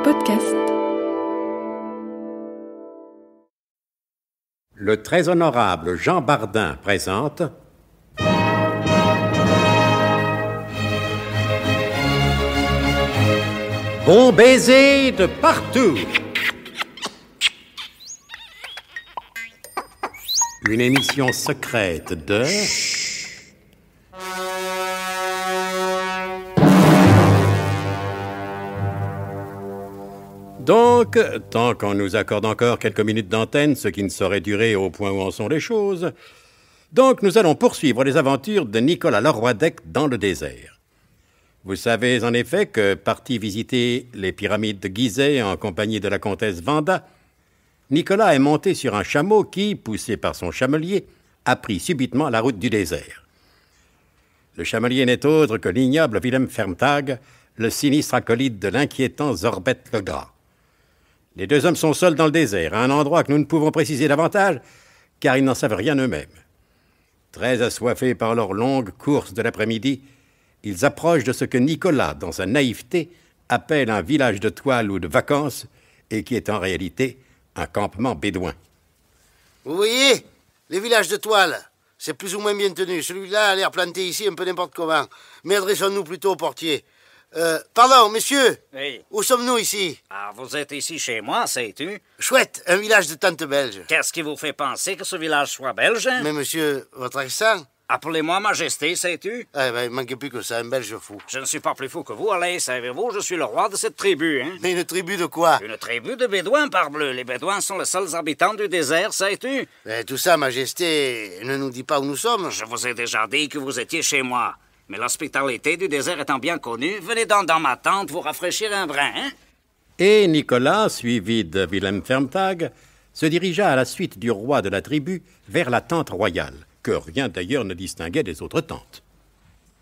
Podcast. Le très honorable Jean Bardin présente Bon baiser de partout. Une émission secrète de... Donc, tant qu'on nous accorde encore quelques minutes d'antenne, ce qui ne saurait durer au point où en sont les choses, donc nous allons poursuivre les aventures de Nicolas Leroidec dans le désert. Vous savez en effet que, parti visiter les pyramides de Gizeh en compagnie de la comtesse Wanda, Nicolas est monté sur un chameau qui, poussé par son chamelier, a pris subitement la route du désert. Le chamelier n'est autre que l'ignoble Willem Fermtag, le sinistre acolyte de l'inquiétant Zorbet le Gras. Les deux hommes sont seuls dans le désert, à un endroit que nous ne pouvons préciser davantage, car ils n'en savent rien eux-mêmes. Très assoiffés par leur longue course de l'après-midi, ils approchent de ce que Nicolas, dans sa naïveté, appelle un village de toile ou de vacances, et qui est en réalité un campement bédouin. Vous voyez, les villages de toile, c'est plus ou moins bien tenu. Celui-là a l'air planté ici un peu n'importe comment. Mais adressons-nous plutôt au portier. Pardon, monsieur. Oui. Où sommes-nous ici? Ah, vous êtes ici chez moi, sais-tu? Chouette, un village de tante belge. Qu'est-ce qui vous fait penser que ce village soit belge? Mais monsieur, votre accent? Appelez-moi Majesté, sais-tu? Il manquait plus que ça, un belge fou. Je ne suis pas plus fou que vous, allez, savez-vous, je suis le roi de cette tribu, hein? Mais une tribu de quoi? Une tribu de Bédouins, parbleu. Les Bédouins sont les seuls habitants du désert, sais-tu? Mais tout ça, Majesté, ne nous dit pas où nous sommes. Je vous ai déjà dit que vous étiez chez moi. Mais l'hospitalité du désert étant bien connue, venez donc dans ma tente vous rafraîchir un brin, hein? Et Nicolas, suivi de Willem Fermtag, se dirigea à la suite du roi de la tribu vers la tente royale, que rien d'ailleurs ne distinguait des autres tentes.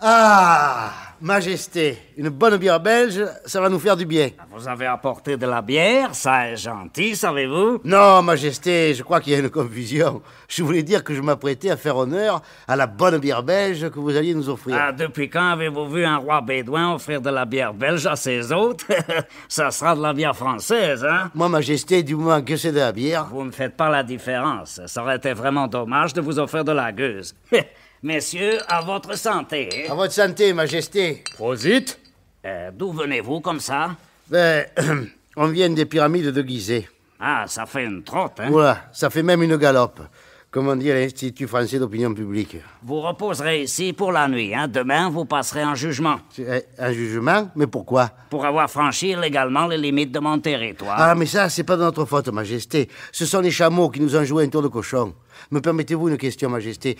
Ah, Majesté, une bonne bière belge, ça va nous faire du bien. Vous avez apporté de la bière, ça est gentil, savez-vous? Non, Majesté, je crois qu'il y a une confusion. Je voulais dire que je m'apprêtais à faire honneur à la bonne bière belge que vous alliez nous offrir. Ah, depuis quand avez-vous vu un roi bédouin offrir de la bière belge à ses hôtes? Ça sera de la bière française, hein? Moi, Majesté, du moment que c'est de la bière... Vous ne faites pas la différence. Ça aurait été vraiment dommage de vous offrir de la gueuse. Messieurs, à votre santé. À votre santé, Majesté. Prosit. D'où venez-vous comme ça? On vient des pyramides de Gizeh. Ah, ça fait une trotte, hein? Voilà, ça fait même une galope, comme on dit à l'Institut français d'opinion publique. Vous reposerez ici pour la nuit, hein? Demain, vous passerez en jugement. Un jugement? Mais pourquoi? Pour avoir franchi illégalement les limites de mon territoire. Ah, mais ça, c'est pas de notre faute, Majesté. Ce sont les chameaux qui nous ont joué un tour de cochon. Me permettez-vous une question, Majesté?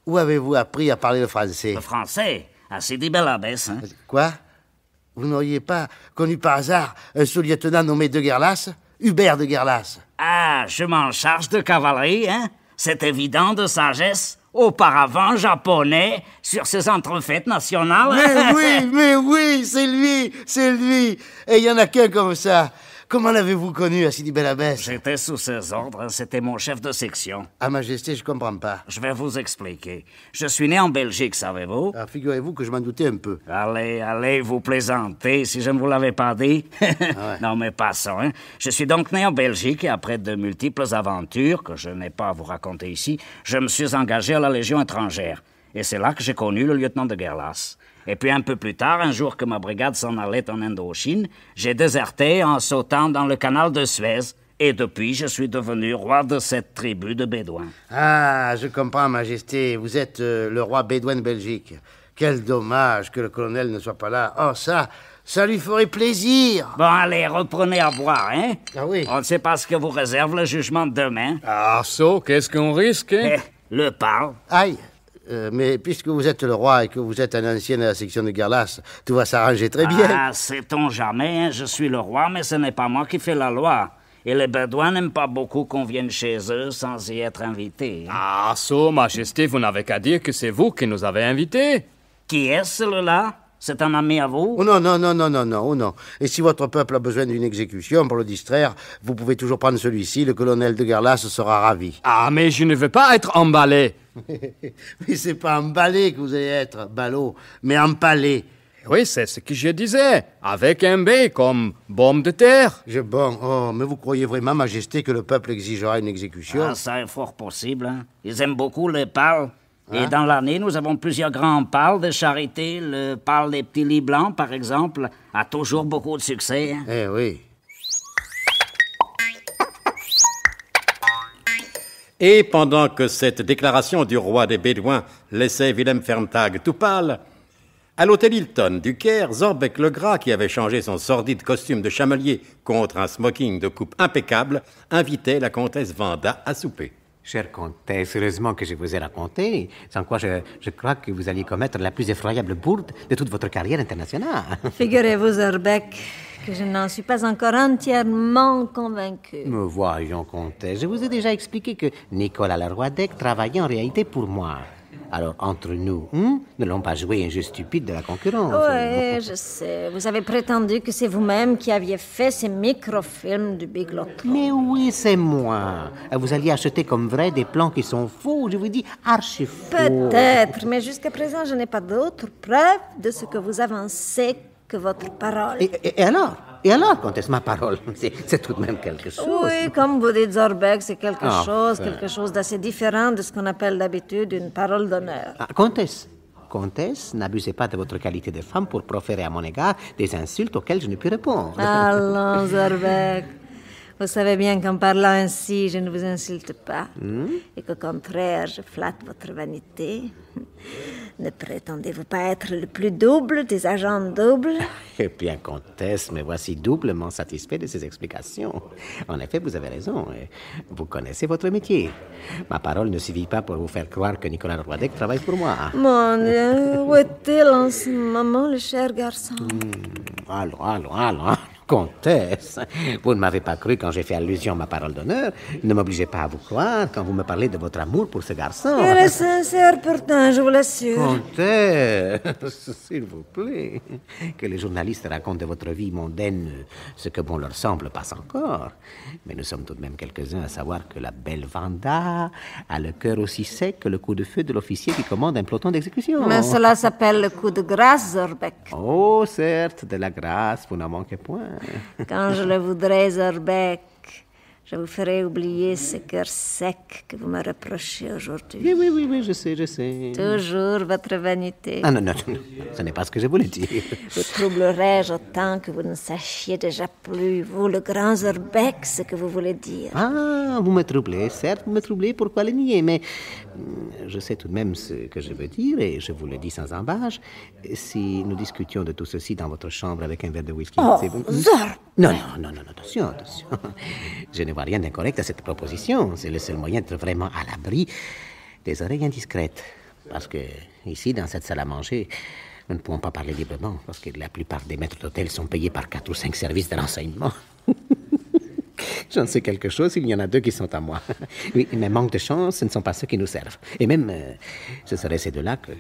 Où avez-vous appris à parler le français? Le français? Ah, c'est dit belle abbesse, hein? Quoi? Vous n'auriez pas connu par hasard un sous-lieutenant nommé de Guerlas? Hubert de Guerlas. Ah, je m'en charge de cavalerie, hein? C'est évident de sagesse. Auparavant japonais, sur ces entrefaites nationales. Mais oui, c'est lui. Et il y en a qu'un comme ça. Comment l'avez-vous connu, Sidi Bel Abbès? J'étais sous ses ordres, c'était mon chef de section. Ah, Majesté, je comprends pas. Je vais vous expliquer. Je suis né en Belgique, savez-vous? Ah, figurez-vous que je m'en doutais un peu. Allez, vous plaisantez, si je ne vous l'avais pas dit. Ouais. Non, mais passons, hein. Je suis donc né en Belgique et après de multiples aventures, que je n'ai pas à vous raconter ici, je me suis engagé à la Légion étrangère. Et c'est là que j'ai connu le lieutenant de Guerlas. Et puis un peu plus tard, un jour que ma brigade s'en allait en Indochine, j'ai déserté en sautant dans le canal de Suez. Et depuis, je suis devenu roi de cette tribu de Bédouins. Ah, je comprends, Majesté. Vous êtes le roi bédouin de Belgique. Quel dommage que le colonel ne soit pas là. Oh, ça lui ferait plaisir. Bon, allez, reprenez à boire, hein? Ah oui. On ne sait pas ce que vous réserve le jugement de demain. Ah, so, qu'est-ce qu'on risque, hein? Le parle. Aïe. Mais puisque vous êtes le roi et que vous êtes un ancien de la section de Guerlas, tout va s'arranger très bien. Ah, sait-on jamais, hein? Je suis le roi, mais ce n'est pas moi qui fais la loi. Et les Bédouins n'aiment pas beaucoup qu'on vienne chez eux sans y être invité. Hein? Ah, so, Majesté, vous n'avez qu'à dire que c'est vous qui nous avez invités. Qui est celui-là? C'est un ami à vous? Oh non. Et si votre peuple a besoin d'une exécution pour le distraire, vous pouvez toujours prendre celui-ci. Le colonel de Guerlas sera ravi. Ah, mais je ne veux pas être emballé. Mais c'est pas emballé que vous allez être, ballot, mais empalé. Oui, c'est ce que je disais. Avec un B comme bombe de terre. Oh, mais vous croyez vraiment, Majesté, que le peuple exigera une exécution? Ah, ça est fort possible. Hein. Ils aiment beaucoup les pâles. Et dans l'année, nous avons plusieurs grands pâles de charité. Le pâle des petits lits blancs, par exemple, a toujours beaucoup de succès. Hein. Eh oui. Et pendant que cette déclaration du roi des Bédouins laissait Willem Ferntag tout pâle, à l'hôtel Hilton du Caire, Zorbeck le Gras, qui avait changé son sordide costume de chamelier contre un smoking de coupe impeccable, invitait la comtesse Wanda à souper. Chère comtesse, heureusement que je vous ai raconté, sans quoi je crois que vous alliez commettre la plus effroyable bourde de toute votre carrière internationale. Figurez-vous, Zorbeck, que je n'en suis pas encore entièrement convaincue. Me voyons, comtesse, je vous ai déjà expliqué que Nicolas Leroy-Deck travaillait en réalité pour moi. Alors, entre nous, ne l'ont pas joué un jeu stupide de la concurrence. Oui, je sais. Vous avez prétendu que c'est vous-même qui aviez fait ces microfilms du Big Loto. Mais oui, c'est moi. Vous alliez acheter comme vrai des plans qui sont faux, je vous dis, archi faux. Peut-être, mais jusqu'à présent, je n'ai pas d'autres preuves de ce que vous avancez que votre parole. Et alors? Et alors, comtesse, ma parole, c'est tout de même quelque chose. Oui, comme vous dites, Zorbeck, c'est quelque chose d'assez différent de ce qu'on appelle d'habitude une parole d'honneur. Ah, comtesse, n'abusez pas de votre qualité de femme pour proférer à mon égard des insultes auxquelles je ne puis répondre. Allons, Zorbeck. Vous savez bien qu'en parlant ainsi, je ne vous insulte pas. Et qu'au contraire, je flatte votre vanité. Ne prétendez-vous pas être le plus double des agents doubles? Eh bien, comtesse, me voici doublement satisfait de ces explications. En effet, vous avez raison. Vous connaissez votre métier. Ma parole ne suffit pas pour vous faire croire que Nicolas Leroy-Deck travaille pour moi. Mon Dieu, où est-il en ce moment, le cher garçon? Allons. Comtesse, vous ne m'avez pas cru quand j'ai fait allusion à ma parole d'honneur. Ne m'obligez pas à vous croire quand vous me parlez de votre amour pour ce garçon. Il est sincère pourtant, je vous l'assure. Comtesse, s'il vous plaît, que les journalistes racontent de votre vie mondaine ce que bon leur semble passe encore. Mais nous sommes tout de même quelques-uns à savoir que la belle Wanda a le cœur aussi sec que le coup de feu de l'officier qui commande un peloton d'exécution. Mais cela s'appelle le coup de grâce, Zorbeck. Oh, certes, de la grâce, vous n'en manquez point. Quand je le voudrais, Zorbeck, je vous ferai oublier ce cœur sec que vous me reprochez aujourd'hui. Oui, je sais. Toujours votre vanité. Ah non, ce n'est pas ce que je voulais dire. Vous troublerais-je autant que vous ne sachiez déjà plus, vous, le grand Zorbeck, ce que vous voulez dire. Ah, vous me troublez, certes, vous me troublez, pourquoi le nier, mais je sais tout de même ce que je veux dire, et je vous le dis sans embâche. Si nous discutions de tout ceci dans votre chambre avec un verre de whisky... Zorbeck! Non, attention. Je ne vois rien d'incorrect à cette proposition. C'est le seul moyen d'être vraiment à l'abri des oreilles indiscrètes. Parce que, ici, dans cette salle à manger, nous ne pouvons pas parler librement, parce que la plupart des maîtres d'hôtel sont payés par 4 ou 5 services de renseignement. J'en sais quelque chose, il y en a 2 qui sont à moi. Oui, mais manque de chance, ce ne sont pas ceux qui nous servent. Et même, ce seraient ces 2-là que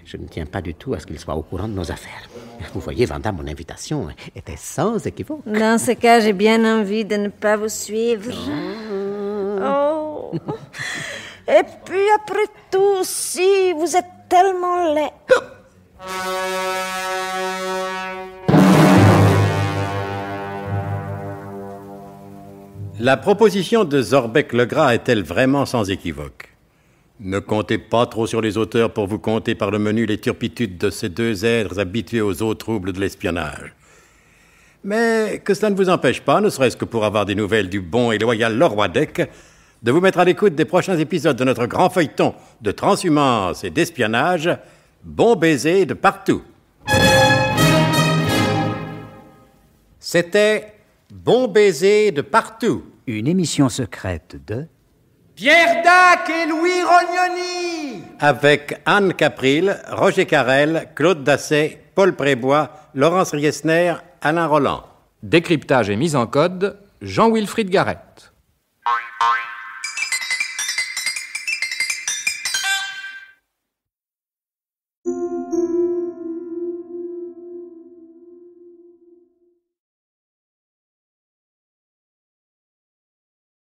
je ne tiens pas du tout à ce qu'ils soient au courant de nos affaires. Vous voyez, Wanda, mon invitation était sans équivoque. Dans ce cas, j'ai bien envie de ne pas vous suivre. Oh. Et puis, après tout, si vous êtes tellement laid... La proposition de Zorbeck le Gras est-elle vraiment sans équivoque? Ne comptez pas trop sur les auteurs pour vous conter par le menu les turpitudes de ces 2 êtres habitués aux eaux troubles de l'espionnage. Mais que cela ne vous empêche pas, ne serait-ce que pour avoir des nouvelles du bon et loyal Leroy-Deck, de vous mettre à l'écoute des prochains épisodes de notre grand feuilleton de transhumance et d'espionnage, Bon baiser de partout. C'était Bon baiser de partout. Une émission secrète de... Pierre Dac et Louis Rognoni. Avec Anne Capril, Roger Carrel, Claude Dasset, Paul Prébois, Laurence Riesner, Alain Roland. Décryptage et mise en code, Jean-Wilfried Garrett.